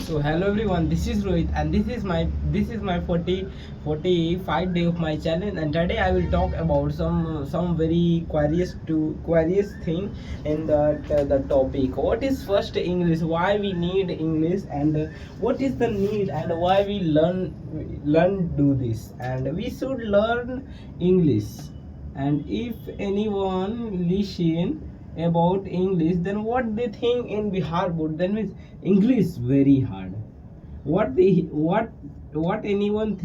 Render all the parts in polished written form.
So hello everyone, this is Rohit and this is my 45 day of my challenge, and today I will talk about some very curious thing in the topic. What is first English? Why we need English, and what is the need and why we learn do this? And we should learn English. And if anyone listen about English, then what they think in Bihar board, then means English very hard. What anyone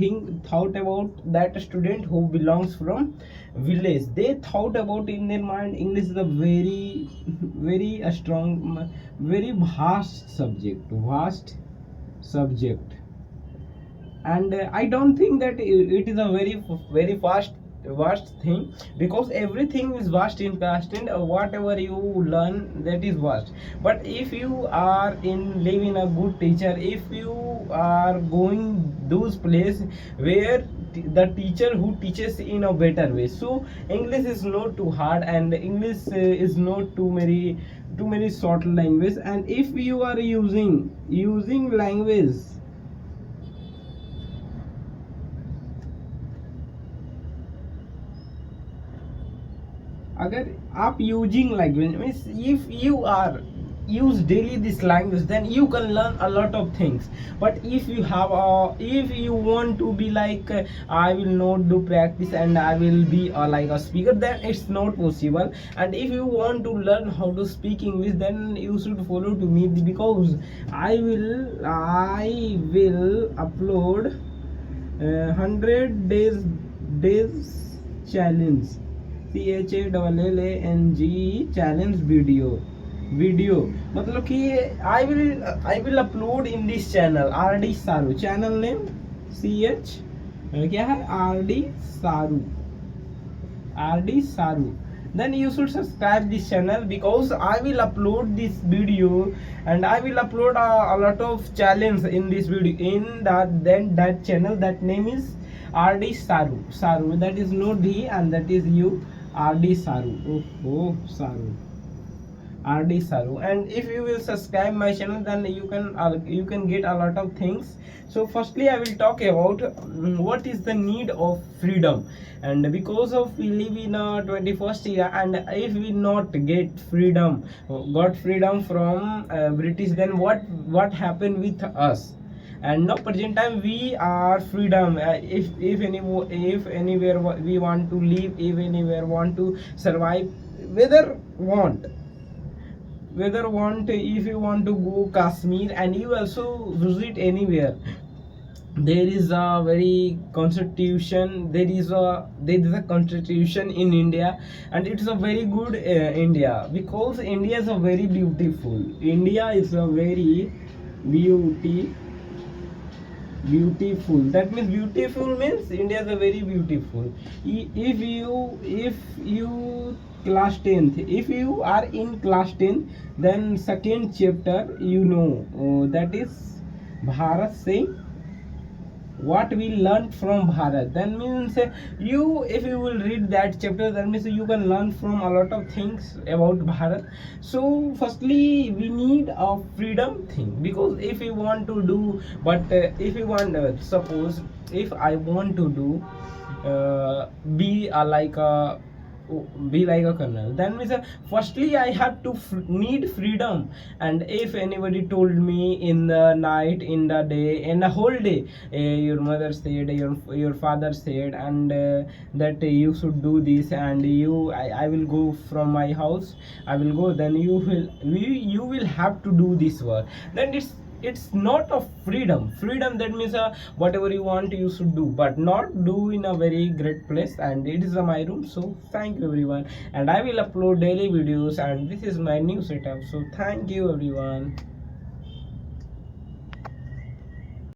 thought about that student who belongs from village? They thought about in their mind English is a very a strong, very vast subject, and I don't think that it is a very vast thing, because everything is vast in past, and whatever you learn, that is vast. But if you are in live in a good teacher, if you are going those place where the teacher who teaches in a better way, so English is not too hard, and English is not too many short language. And if you are using language, अगर आप using language means if you are use daily this language, then you can learn a lot of things. But if you want to be like I will not do practice and I will be like a speaker, then it's not possible. And if you want to learn how to speak English, then you should follow to me, because I will upload 100 days challenge, CHALLANG challenge video मतलब कि I will upload in this channel RD Saru, channel name CH क्या है RD Saru. Then you should subscribe this channel, because I will upload this video, and I will upload a lot of challenge in this video in that channel. That name is RD Saru, that is not D and that is you, RD Saru. Saru, RD Saru. And if you will subscribe my channel, then you can get a lot of things. So firstly I will talk about what is the need of freedom. And because of we live in a 21st era, and if we not got freedom from British, then what happened with us? And now present time we are freedom. If anywhere we want to live, if anywhere want to survive, whether want, if you want to go Kashmir, and you also visit anywhere, there is a very constitution, there is a constitution in India, and it is a very good India, because India is a very beautiful. India is a very beautiful. That means beautiful means India is a very beautiful. If you class 10th, if you are in class 10, then second chapter, that is Bharat Singh, what we learned from Bharat. Then means if you will read that chapter, that means you can learn from a lot of things about Bharat. So firstly we need a freedom thing, because if you want to do, but if you want, suppose if I want to do be like a colonel, then means firstly I have to need freedom. And if anybody told me in the night, in the day, in the whole day, your mother said, your father said, and that you should do this, and I will go from my house, I will go, then you will have to do this work, then it's not a freedom. That means whatever you want you should do, but not do in a very great place. And it is my room. So thank you everyone, and I will upload daily videos, and this is my new setup. So thank you everyone.